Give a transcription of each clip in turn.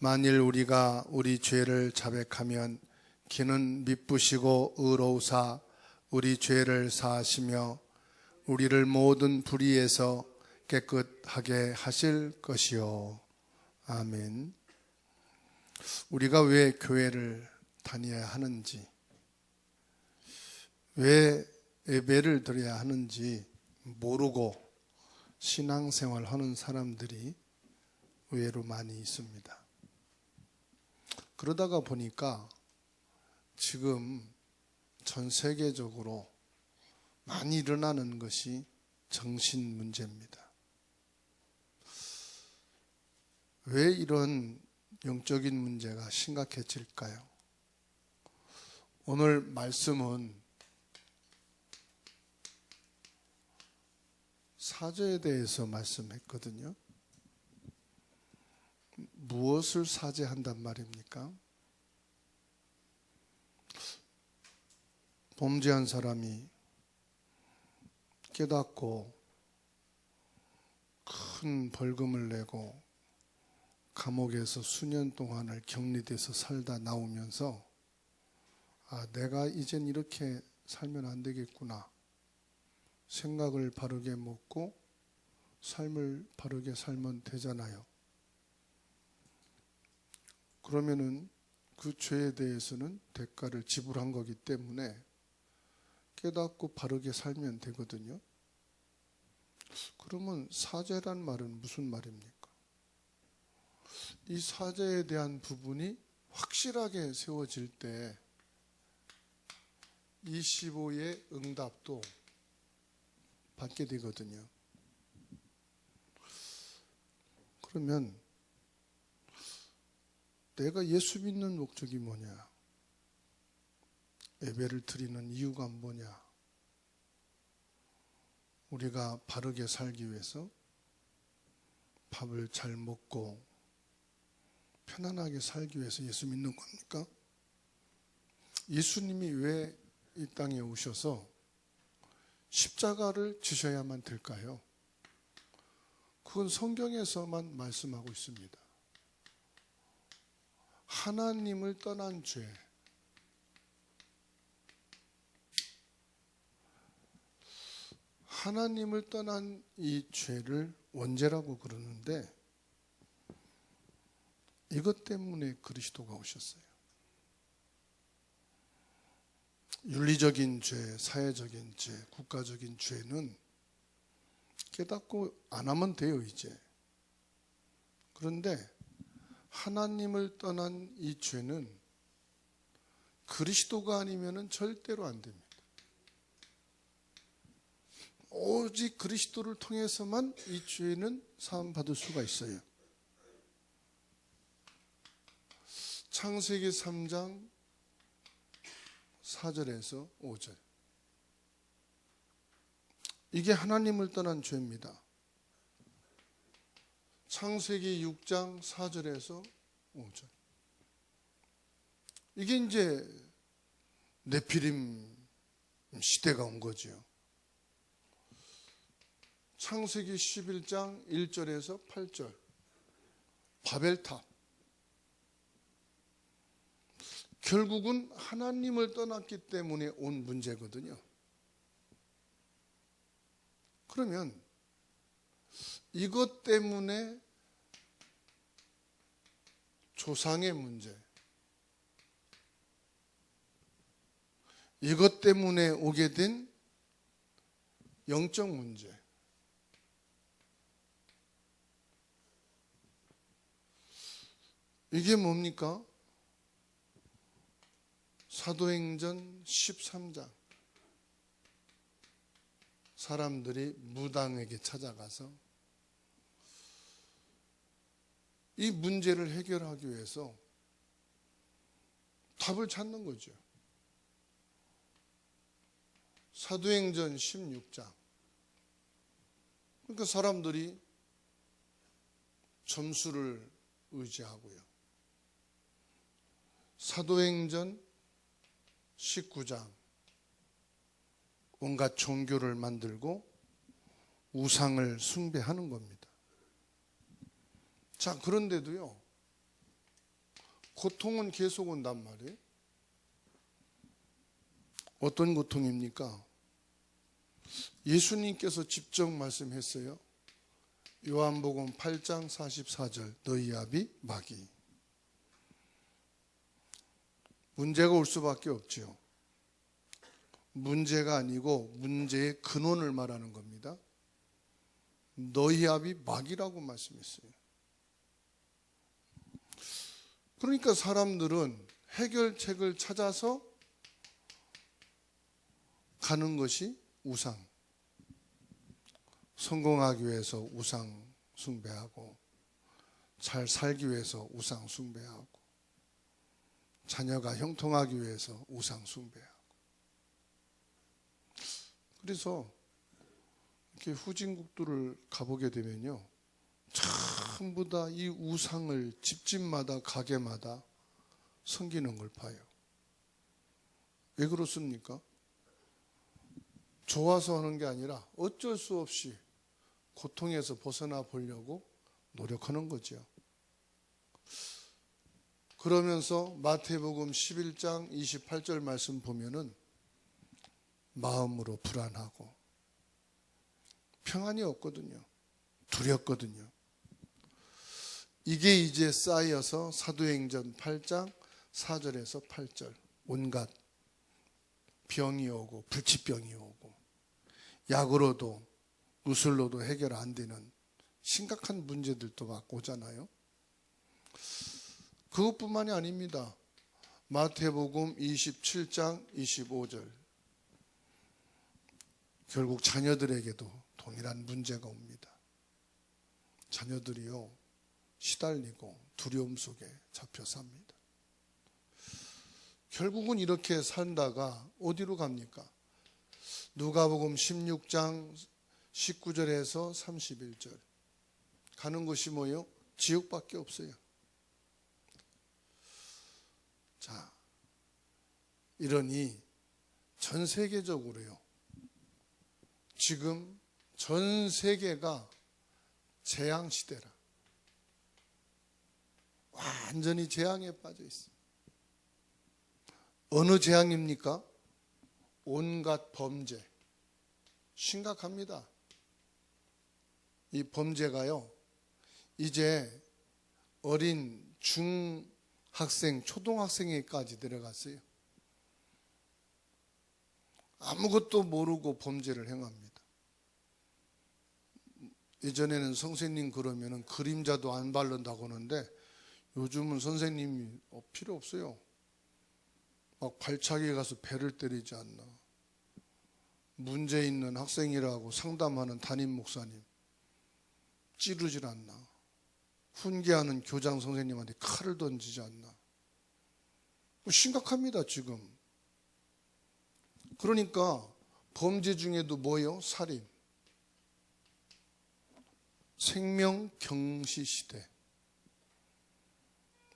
만일 우리가 우리 죄를 자백하면 기는 미쁘시고 의로우사 우리 죄를 사하시며 우리를 모든 불의에서 깨끗하게 하실 것이요. 아멘. 우리가 왜 교회를 다녀야 하는지, 왜 예배를 드려야 하는지 모르고 신앙생활 하는 사람들이 의외로 많이 있습니다. 그러다가 보니까 지금 전 세계적으로 많이 일어나는 것이 정신 문제입니다. 왜 이런 영적인 문제가 심각해질까요? 오늘 말씀은 사죄에 대해서 말씀했거든요. 무엇을 사죄한단 말입니까? 범죄한 사람이 깨닫고 큰 벌금을 내고 감옥에서 수년 동안을 격리돼서 살다 나오면서 내가 이젠 이렇게 살면 안 되겠구나 생각을 바르게 먹고 삶을 바르게 살면 되잖아요. 그러면은 그 죄에 대해서는 대가를 지불한 거기 때문에 깨닫고 바르게 살면 되거든요. 그러면 사죄란 말은 무슨 말입니까? 이 사죄에 대한 부분이 확실하게 세워질 때 25의 응답도 받게 되거든요. 그러면 내가 예수 믿는 목적이 뭐냐? 예배를 드리는 이유가 뭐냐? 우리가 바르게 살기 위해서 밥을 잘 먹고 편안하게 살기 위해서 예수 믿는 겁니까? 예수님이 왜 이 땅에 오셔서 십자가를 지셔야만 될까요? 그건 성경에서만 말씀하고 있습니다. 하나님을 떠난 죄, 하나님을 떠난 이 죄를 원죄라고 그러는데 이것 때문에 그리스도가 오셨어요. 윤리적인 죄, 사회적인 죄, 국가적인 죄는 깨닫고 안 하면 돼요, 이제. 그런데 하나님을 떠난 이 죄는 그리스도가 아니면 절대로 안 됩니다. 오직 그리스도를 통해서만 이 죄는 사함받을 수가 있어요. 창세기 3장 4절에서 5절. 이게 하나님을 떠난 죄입니다. 창세기 6장 4절에서 5절. 이게 이제 네피림 시대가 온 거죠. 창세기 11장 1절에서 8절. 바벨탑. 결국은 하나님을 떠났기 때문에 온 문제거든요. 그러면 이것 때문에 조상의 문제, 이것 때문에 오게 된 영적 문제, 이게 뭡니까? 사도행전 13장. 사람들이 무당에게 찾아가서 이 문제를 해결하기 위해서 답을 찾는 거죠. 사도행전 16장. 그러니까 사람들이 점수를 의지하고요. 사도행전 19장. 온갖 종교를 만들고 우상을 숭배하는 겁니다. 자, 그런데도요, 고통은 계속 온단 말이에요. 어떤 고통입니까? 예수님께서 직접 말씀했어요. 요한복음 8장 44절 너희 아비 마귀. 문제가 올 수밖에 없죠. 문제가 아니고 문제의 근원을 말하는 겁니다. 너희 아비 마귀라고 말씀했어요. 그러니까 사람들은 해결책을 찾아서 가는 것이 우상. 성공하기 위해서 우상 숭배하고, 잘 살기 위해서 우상 숭배하고, 자녀가 형통하기 위해서 우상 숭배하고. 그래서 이렇게 후진국들을 가보게 되면요, 전부 다 이 우상을 집집마다 가게마다 섬기는 걸 봐요. 왜 그렇습니까? 좋아서 하는 게 아니라 어쩔 수 없이 고통에서 벗어나 보려고 노력하는 거죠. 그러면서 마태복음 11장 28절 말씀 보면은 마음으로 불안하고 평안이 없거든요. 두렵거든요. 이게 이제 쌓여서 사도행전 8장 4절에서 8절 온갖 병이 오고 불치병이 오고 약으로도 의술로도 해결 안 되는 심각한 문제들도 막 오잖아요. 그것뿐만이 아닙니다. 마태복음 27장 25절 결국 자녀들에게도 동일한 문제가 옵니다. 자녀들이요 시달리고 두려움 속에 잡혀 삽니다. 결국은 이렇게 살다가 어디로 갑니까? 누가복음 16장 19절에서 31절 가는 곳이 뭐예요? 지옥밖에 없어요. 자, 이러니 전 세계적으로요, 지금 전 세계가 재앙 시대라. 완전히 재앙에 빠져 있어요. 어느 재앙입니까? 온갖 범죄. 심각합니다. 이 범죄가요, 이제 어린 중학생, 초등학생에까지 들어갔어요. 아무것도 모르고 범죄를 행합니다. 예전에는 선생님 그러면은 그림자도 안 바른다고 하는데 요즘은 선생님이 필요 없어요. 막 발차기에 가서 배를 때리지 않나. 문제 있는 학생이라고 상담하는 담임 목사님 찌르질 않나. 훈계하는 교장 선생님한테 칼을 던지지 않나. 심각합니다 지금. 그러니까 범죄 중에도 뭐예요? 살인. 생명 경시 시대.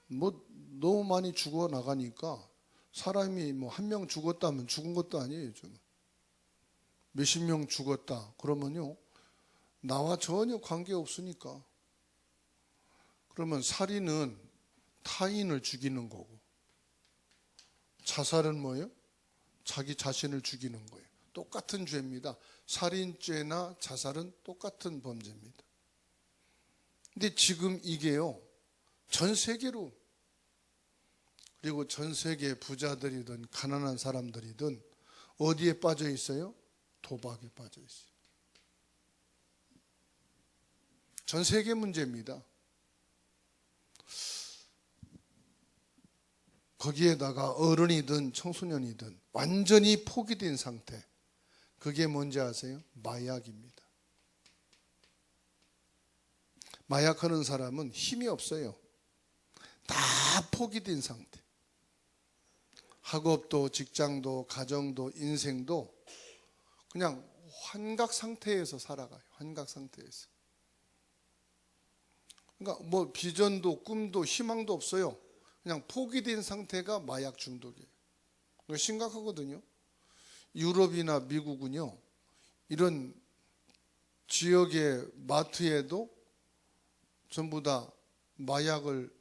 뭐 너무 많이 죽어 나가니까 사람이 뭐 한 명 죽었다면 죽은 것도 아니에요. 좀 몇십 명 죽었다 그러면요 나와 전혀 관계 없으니까. 그러면 살인은 타인을 죽이는 거고, 자살은 뭐예요? 자기 자신을 죽이는 거예요. 똑같은 죄입니다. 살인죄나 자살은 똑같은 범죄입니다. 근데 지금 이게요 전 세계로, 그리고 전 세계 부자들이든 가난한 사람들이든 어디에 빠져 있어요? 도박에 빠져 있어요. 전 세계 문제입니다. 거기에다가 어른이든 청소년이든 완전히 포기된 상태. 그게 뭔지 아세요? 마약입니다. 마약하는 사람은 힘이 없어요. 다 포기된 상태. 학업도 직장도 가정도 인생도 그냥 환각 상태에서 살아가요. 환각 상태에서. 그러니까 뭐 비전도 꿈도 희망도 없어요. 그냥 포기된 상태가 마약 중독이에요. 이거 심각하거든요. 유럽이나 미국은요 이런 지역의 마트에도 전부 다 마약을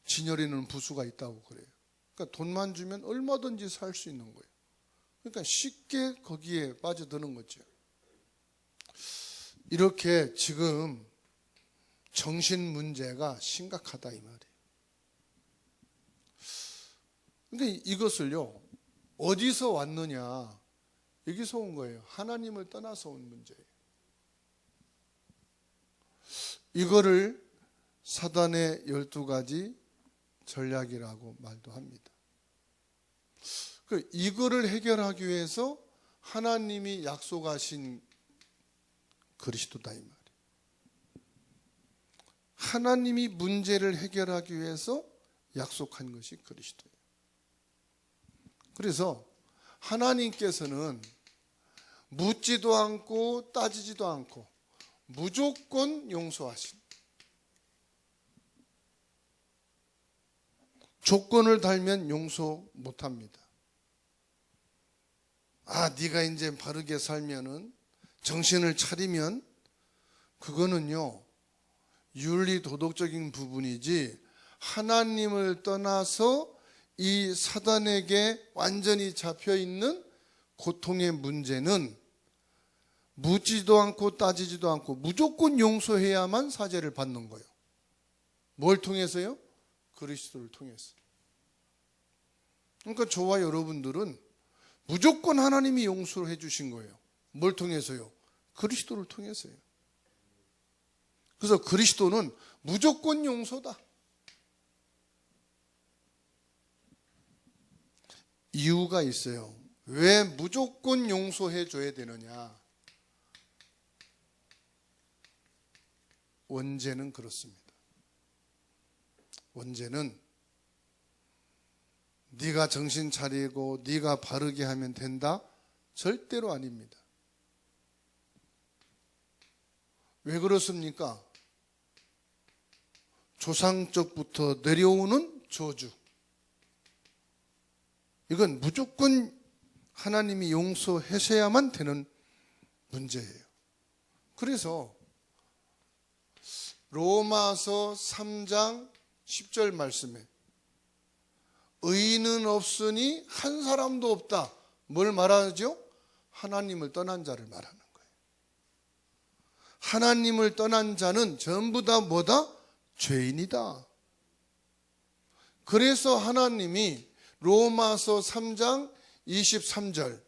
진열이는 부수가 있다고 그래요. 그러니까 돈만 주면 얼마든지 살 수 있는 거예요. 그러니까 쉽게 거기에 빠져드는 거죠. 이렇게 지금 정신 문제가 심각하다 이 말이에요. 근데 이것을요, 어디서 왔느냐? 여기서 온 거예요. 하나님을 떠나서 온 문제예요. 이거를 사단의 12가지 전략이라고 말도 합니다. 이거를 해결하기 위해서 하나님이 약속하신 그리스도다 이 말이에요. 하나님이 문제를 해결하기 위해서 약속한 것이 그리스도예요. 그래서 하나님께서는 묻지도 않고 따지지도 않고 무조건 용서하신, 조건을 달면 용서 못합니다. 네가 이제 바르게 살면은, 정신을 차리면, 그거는요 윤리 도덕적인 부분이지 하나님을 떠나서 이 사단에게 완전히 잡혀있는 고통의 문제는 묻지도 않고 따지지도 않고 무조건 용서해야만 사죄를 받는 거예요. 뭘 통해서요? 그리스도를 통해서. 그러니까 저와 여러분들은 무조건 하나님이 용서를 해주신 거예요. 뭘 통해서요? 그리스도를 통해서요. 그래서 그리스도는 무조건 용서다. 이유가 있어요. 왜 무조건 용서해 줘야 되느냐? 원죄는 그렇습니다. 원죄는 네가 정신 차리고 네가 바르게 하면 된다? 절대로 아닙니다. 왜 그렇습니까? 조상적부터 내려오는 저주. 이건 무조건 하나님이 용서하셔야만 되는 문제예요. 그래서 로마서 3장 10절 말씀에 의인은 없으니 한 사람도 없다. 뭘 말하죠? 하나님을 떠난 자를 말하는 거예요. 하나님을 떠난 자는 전부 다 뭐다? 죄인이다. 그래서 하나님이 로마서 3장 23절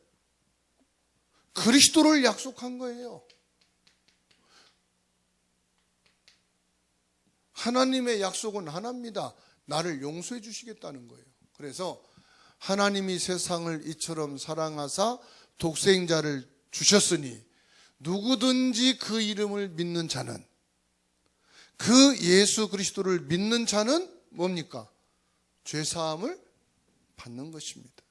그리스도를 약속한 거예요. 하나님의 약속은 하나입니다. 나를 용서해 주시겠다는 거예요. 그래서 하나님이 세상을 이처럼 사랑하사 독생자를 주셨으니 누구든지 그 이름을 믿는 자는, 그 예수 그리스도를 믿는 자는 뭡니까? 죄사함을 받는 것입니다.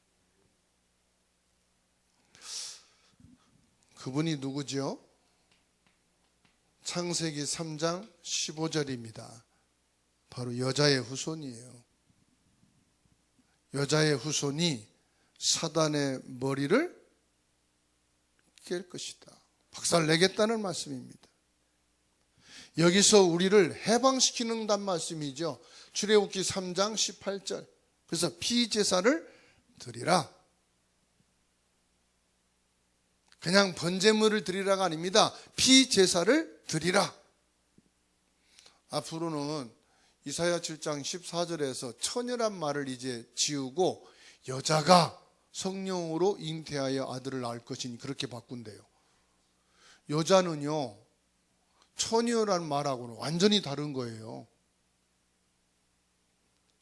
그분이 누구죠? 창세기 3장 15절입니다. 바로 여자의 후손이에요. 여자의 후손이 사단의 머리를 깰 것이다. 박살내겠다는 말씀입니다. 여기서 우리를 해방시키는 말씀이죠. 출애굽기 3장 18절. 그래서 피제사를 드리라. 그냥 번제물을 드리라가 아닙니다. 피제사를 드리라. 앞으로는 이사야 7장 14절에서 처녀란 말을 이제 지우고 여자가 성령으로 잉태하여 아들을 낳을 것이니 그렇게 바꾼대요. 여자는요, 처녀란 말하고는 완전히 다른 거예요.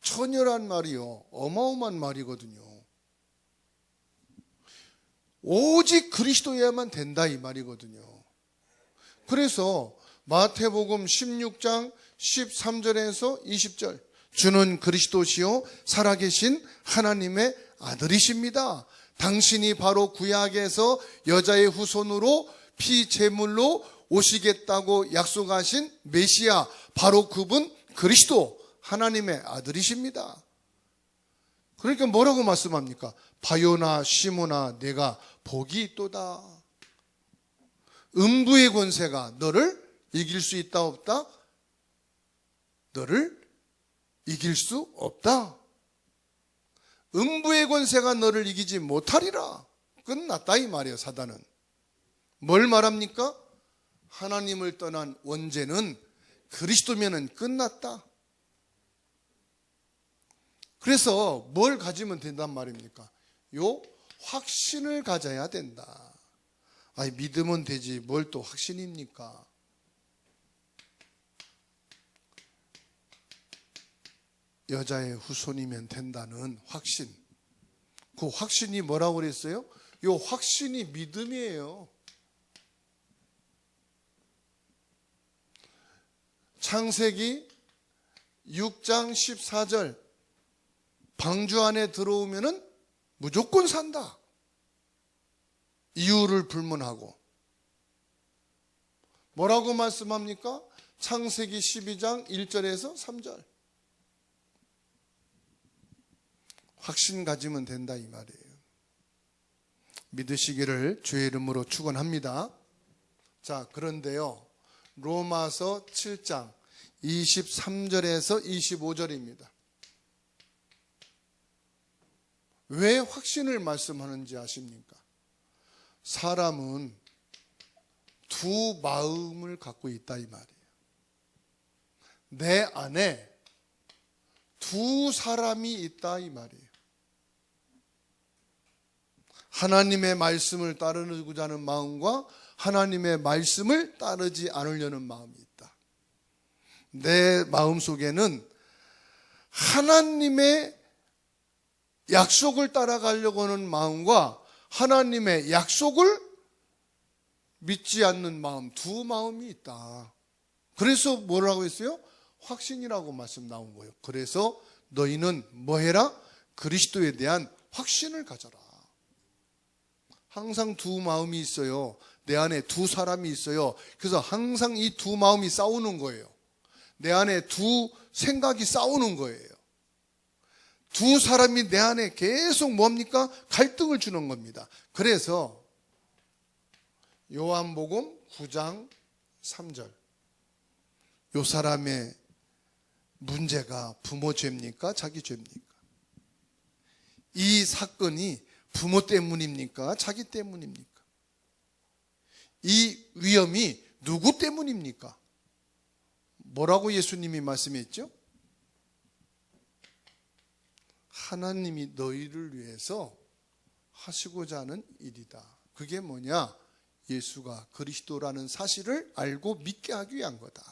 처녀란 말이요, 어마어마한 말이거든요. 오직 그리스도여야만 된다 이 말이거든요. 그래서 마태복음 16장 13절에서 20절 주는 그리스도시요 살아계신 하나님의 아들이십니다. 당신이 바로 구약에서 여자의 후손으로 피제물로 오시겠다고 약속하신 메시아, 바로 그분 그리스도 하나님의 아들이십니다. 그러니까 뭐라고 말씀합니까? 바요나 시모나 내가 복이 있도다. 음부의 권세가 너를 이길 수 있다 없다? 너를 이길 수 없다. 음부의 권세가 너를 이기지 못하리라. 끝났다 이 말이에요. 사단은 뭘 말합니까? 하나님을 떠난 원죄는 그리스도면은 끝났다. 그래서 뭘 가지면 된단 말입니까? 요 확신을 가져야 된다. 아니 믿으면 되지 뭘 또 확신입니까? 여자의 후손이면 된다는 확신. 그 확신이 뭐라고 그랬어요? 요 확신이 믿음이에요. 창세기 6장 14절 방주 안에 들어오면은 무조건 산다. 이유를 불문하고. 뭐라고 말씀합니까? 창세기 12장 1절에서 3절. 확신 가지면 된다 이 말이에요. 믿으시기를 주의 이름으로 축원합니다. 자, 그런데요. 로마서 7장 23절에서 25절입니다. 왜 확신을 말씀하는지 아십니까? 사람은 두 마음을 갖고 있다 이 말이에요. 내 안에 두 사람이 있다 이 말이에요. 하나님의 말씀을 따르고자 하는 마음과 하나님의 말씀을 따르지 않으려는 마음이 있다. 내 마음속에는 하나님의 약속을 따라가려고 하는 마음과 하나님의 약속을 믿지 않는 마음, 두 마음이 있다. 그래서 뭐라고 했어요? 확신이라고 말씀 나온 거예요. 그래서 너희는 뭐 해라? 그리스도에 대한 확신을 가져라. 항상 두 마음이 있어요. 내 안에 두 사람이 있어요. 그래서 항상 이 두 마음이 싸우는 거예요. 내 안에 두 생각이 싸우는 거예요. 두 사람이 내 안에 계속 뭡니까? 갈등을 주는 겁니다. 그래서 요한복음 9장 3절. 요 사람의 문제가 부모 죄입니까? 자기 죄입니까? 이 사건이 부모 때문입니까? 자기 때문입니까? 이 위험이 누구 때문입니까? 뭐라고 예수님이 말씀했죠? 하나님이 너희를 위해서 하시고자 하는 일이다. 그게 뭐냐? 예수가 그리스도라는 사실을 알고 믿게 하기 위한 거다.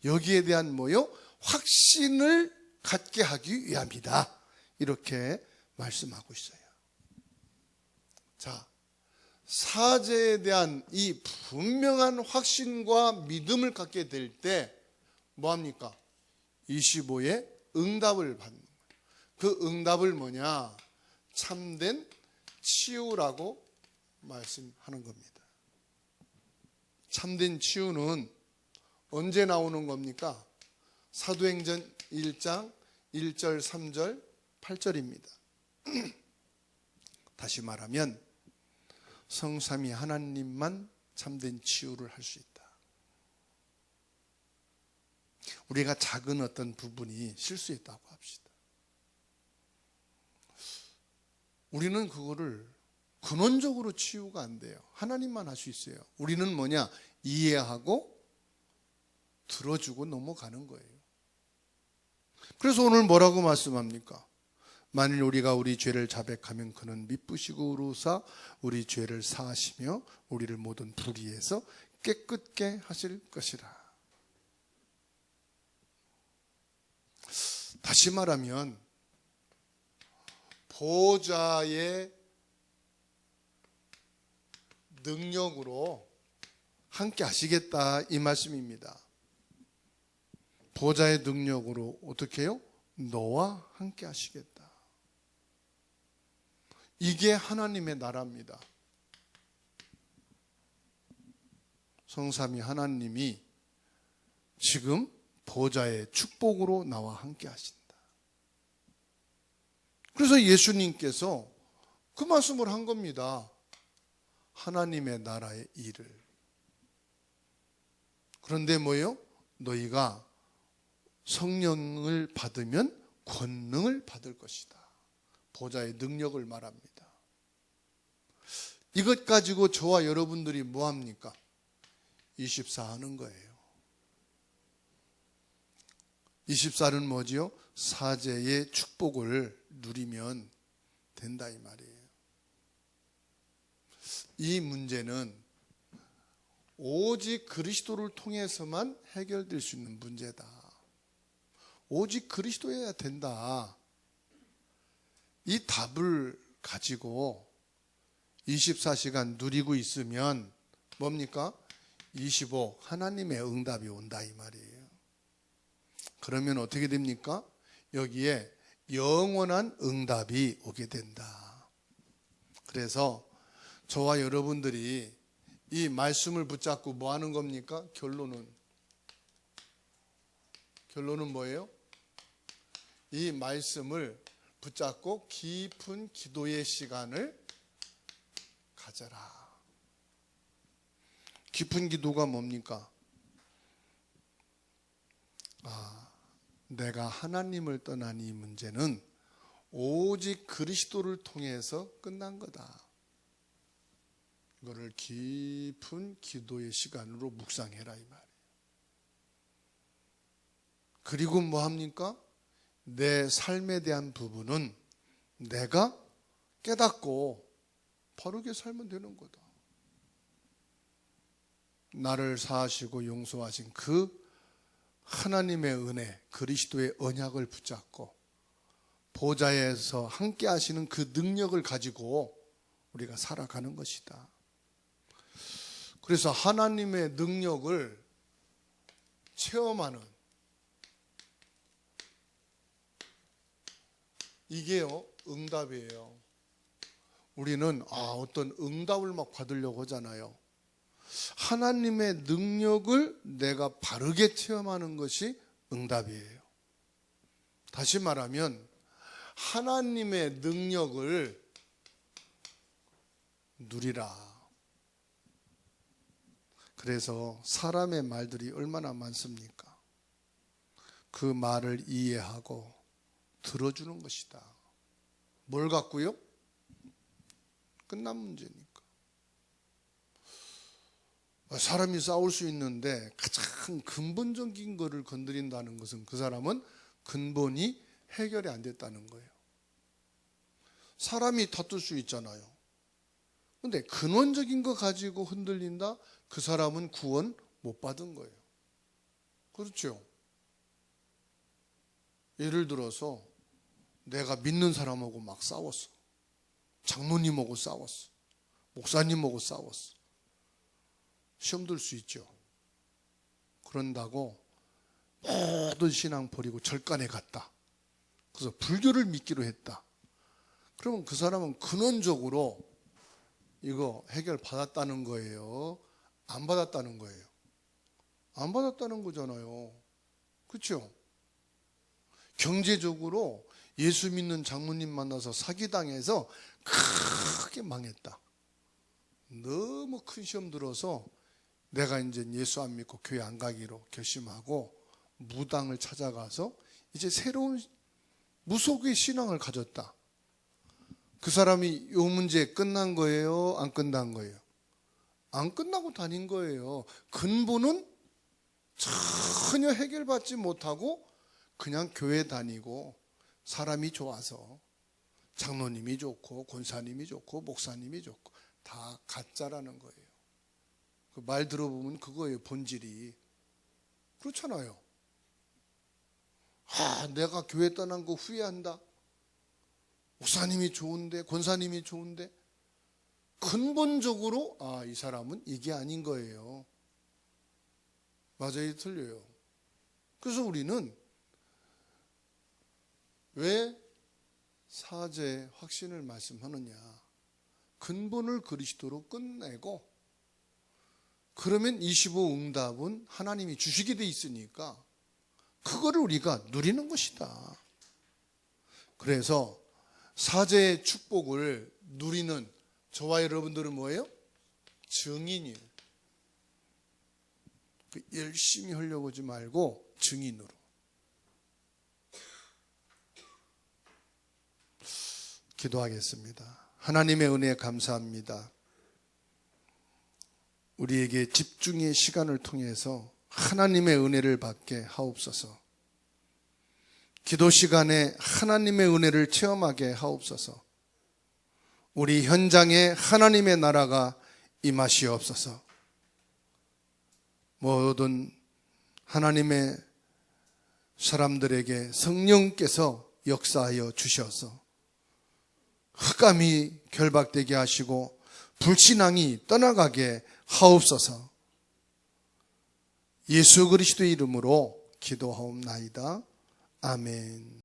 여기에 대한 뭐요? 확신을 갖게 하기 위함이다. 이렇게 말씀하고 있어요. 자, 사죄에 대한 이 분명한 확신과 믿음을 갖게 될 때 뭐합니까? 25의 응답을 받는 거예요. 그 응답을 뭐냐? 참된 치유라고 말씀하는 겁니다. 참된 치유는 언제 나오는 겁니까? 사도행전 1장 1절, 3절, 8절입니다. 다시 말하면 성삼위 하나님만 참된 치유를 할 수 있다. 우리가 작은 어떤 부분이 실수했다고 합시다. 우리는 그거를 근원적으로 치유가 안 돼요. 하나님만 할 수 있어요. 우리는 뭐냐? 이해하고 들어주고 넘어가는 거예요. 그래서 오늘 뭐라고 말씀합니까? 만일 우리가 우리 죄를 자백하면 그는 미쁘시고 의로우사 우리 죄를 사하시며 우리를 모든 불의에서 깨끗게 하실 것이라. 다시 말하면 보좌의 능력으로 함께 하시겠다 이 말씀입니다. 보좌의 능력으로 어떻게 해요? 너와 함께 하시겠다. 이게 하나님의 나라입니다. 성삼위 하나님이 지금 보좌의 축복으로 나와 함께 하신다. 그래서 예수님께서 그 말씀을 한 겁니다. 하나님의 나라의 일을. 그런데 뭐예요? 너희가 성령을 받으면 권능을 받을 것이다. 보좌의 능력을 말합니다. 이것 가지고 저와 여러분들이 뭐합니까? 24 하는 거예요. 24는 뭐지요? 사제의 축복을 누리면 된다 이 말이에요. 이 문제는 오직 그리스도를 통해서만 해결될 수 있는 문제다. 오직 그리스도여야 된다. 이 답을 가지고 24시간 누리고 있으면 뭡니까? 25 하나님의 응답이 온다 이 말이에요. 그러면 어떻게 됩니까? 여기에 영원한 응답이 오게 된다. 그래서 저와 여러분들이 이 말씀을 붙잡고 뭐 하는 겁니까? 결론은 뭐예요? 이 말씀을 붙잡고 깊은 기도의 시간을 가져라. 깊은 기도가 뭡니까? 내가 하나님을 떠난 이 문제는 오직 그리스도를 통해서 끝난 거다. 이거를 깊은 기도의 시간으로 묵상해라 이 말이에요. 그리고 뭐 합니까? 내 삶에 대한 부분은 내가 깨닫고 바르게 살면 되는 거다. 나를 사하시고 용서하신 그 하나님의 은혜, 그리스도의 언약을 붙잡고 보좌에서 함께 하시는 그 능력을 가지고 우리가 살아가는 것이다. 그래서 하나님의 능력을 체험하는 이게요, 응답이에요. 우리는 어떤 응답을 막 받으려고 하잖아요. 하나님의 능력을 내가 바르게 체험하는 것이 응답이에요. 다시 말하면 하나님의 능력을 누리라. 그래서 사람의 말들이 얼마나 많습니까? 그 말을 이해하고 들어주는 것이다. 뭘 갖고요? 끝난 문제니까. 사람이 싸울 수 있는데 가장 근본적인 것을 건드린다는 것은 그 사람은 근본이 해결이 안 됐다는 거예요. 사람이 다툴 수 있잖아요. 근데 근원적인 거 가지고 흔들린다? 그 사람은 구원 못 받은 거예요. 그렇죠? 예를 들어서 내가 믿는 사람하고 막 싸웠어. 장로님하고 싸웠어. 목사님하고 싸웠어. 시험 들 수 있죠. 그런다고 모든 신앙 버리고 절간에 갔다. 그래서 불교를 믿기로 했다. 그러면 그 사람은 근원적으로 이거 해결 받았다는 거예요? 안 받았다는 거예요? 안 받았다는 거잖아요. 그렇죠? 경제적으로 예수 믿는 장모님 만나서 사기당해서 크게 망했다. 너무 큰 시험 들어서 내가 이제 예수 안 믿고 교회 안 가기로 결심하고 무당을 찾아가서 이제 새로운 무속의 신앙을 가졌다. 그 사람이 이 문제 끝난 거예요? 안 끝난 거예요? 안 끝나고 다닌 거예요. 근본은 전혀 해결받지 못하고 그냥 교회 다니고 사람이 좋아서 장로님이 좋고 권사님이 좋고 목사님이 좋고 다 가짜라는 거예요. 그 말 들어보면 그거예요, 본질이. 그렇잖아요. 내가 교회 떠난 거 후회한다. 목사님이 좋은데, 권사님이 좋은데. 근본적으로 이 사람은 이게 아닌 거예요. 맞아요, 틀려요. 그래서 우리는 왜 사제 확신을 말씀하느냐? 근본을 그리스도로 끝내고 그러면 25 응답은 하나님이 주시게 돼 있으니까 그거를 우리가 누리는 것이다. 그래서 사제의 축복을 누리는 저와 여러분들은 뭐예요? 증인이에요. 열심히 하려고 하지 말고 증인으로. 기도하겠습니다. 하나님의 은혜 감사합니다. 우리에게 집중의 시간을 통해서 하나님의 은혜를 받게 하옵소서. 기도 시간에 하나님의 은혜를 체험하게 하옵소서. 우리 현장에 하나님의 나라가 임하시옵소서. 모든 하나님의 사람들에게 성령께서 역사하여 주셔서 흑암이 결박되게 하시고 불신앙이 떠나가게 하옵소서. 예수 그리스도의 이름으로 기도하옵나이다. 아멘.